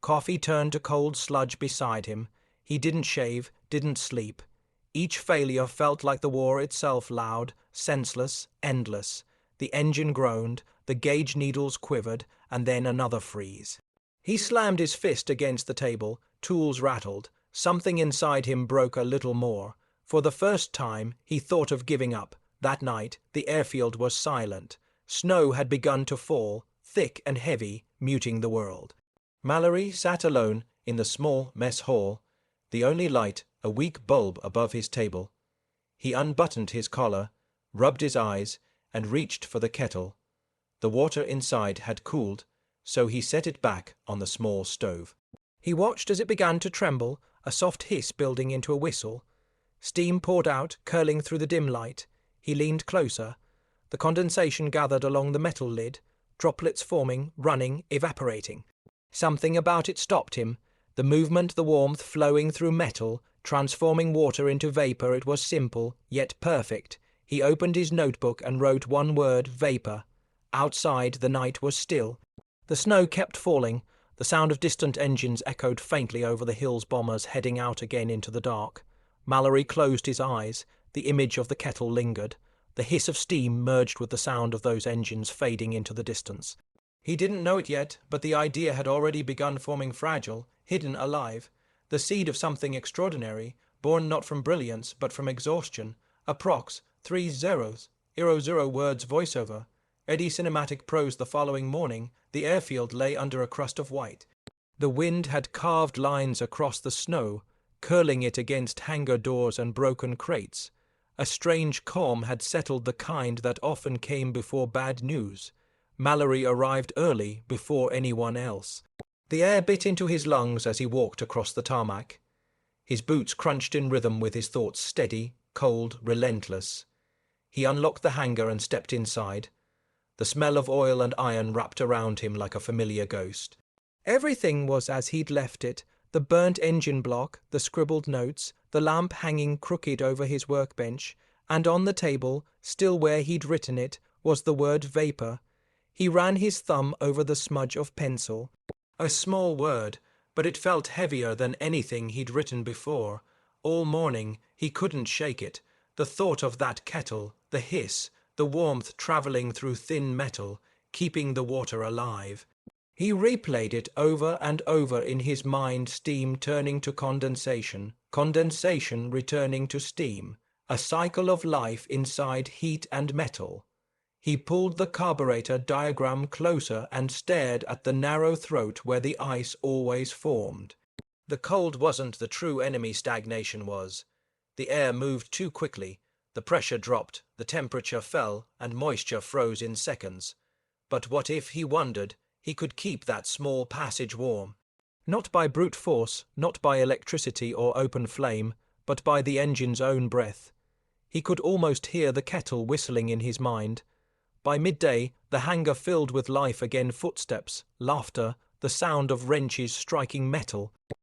Coffee turned to cold sludge beside him. He didn't shave, didn't sleep. Each failure felt like the war itself, loud, senseless, endless. The engine groaned, the gauge needles quivered, and then another freeze. He slammed his fist against the table, tools rattled. Something inside him broke a little more. For the first time, he thought of giving up. That night, the airfield was silent. Snow had begun to fall, thick and heavy, muting the world. Mallory sat alone in the small mess hall, the only light a weak bulb above his table. He unbuttoned his collar, rubbed his eyes, and reached for the kettle. The water inside had cooled, so he set it back on the small stove. He watched as it began to tremble, a soft hiss building into a whistle. Steam poured out, curling through the dim light. He leaned closer. The condensation gathered along the metal lid, droplets forming, running, evaporating. Something about it stopped him. The movement, the warmth flowing through metal, transforming water into vapor. It was simple, yet perfect. He opened his notebook and wrote one word, vapor. Outside, the night was still. The snow kept falling. The sound of distant engines echoed faintly over the hills, bombers heading out again into the dark. Mallory closed his eyes. The image of the kettle lingered. The hiss of steam merged with the sound of those engines fading into the distance. He didn't know it yet, but the idea had already begun forming fragile, hidden alive. The seed of something extraordinary, born not from brilliance, but from exhaustion. Approx. 3 zeros. 00 words voiceover. Eddie cinematic prose the following morning. The airfield lay under a crust of white. The wind had carved lines across the snow, curling it against hangar doors and broken crates. A strange calm had settled, the kind that often came before bad news. Mallory arrived early, before anyone else. The air bit into his lungs as he walked across the tarmac. His boots crunched in rhythm with his thoughts, steady, cold, relentless. He unlocked the hangar and stepped inside. The smell of oil and iron wrapped around him like a familiar ghost. Everything was as he'd left it. The burnt engine block, the scribbled notes, the lamp hanging crooked over his workbench, and on the table, still where he'd written it, was the word vapor. He ran his thumb over the smudge of pencil. A small word, but it felt heavier than anything he'd written before. All morning he couldn't shake it. The thought of that kettle, the hiss, the warmth travelling through thin metal, keeping the water alive. He replayed it over and over in his mind, steam turning to condensation, condensation returning to steam, a cycle of life inside heat and metal. He pulled the carburetor diagram closer and stared at the narrow throat where the ice always formed. The cold wasn't the true enemy, stagnation was. The air moved too quickly, the pressure dropped, the temperature fell, and moisture froze in seconds. But what if, he wondered, he could keep that small passage warm? Not by brute force, not by electricity or open flame, but by the engine's own breath. He could almost hear the kettle whistling in his mind. By midday, the hangar filled with life again, footsteps, laughter, the sound of wrenches striking metal.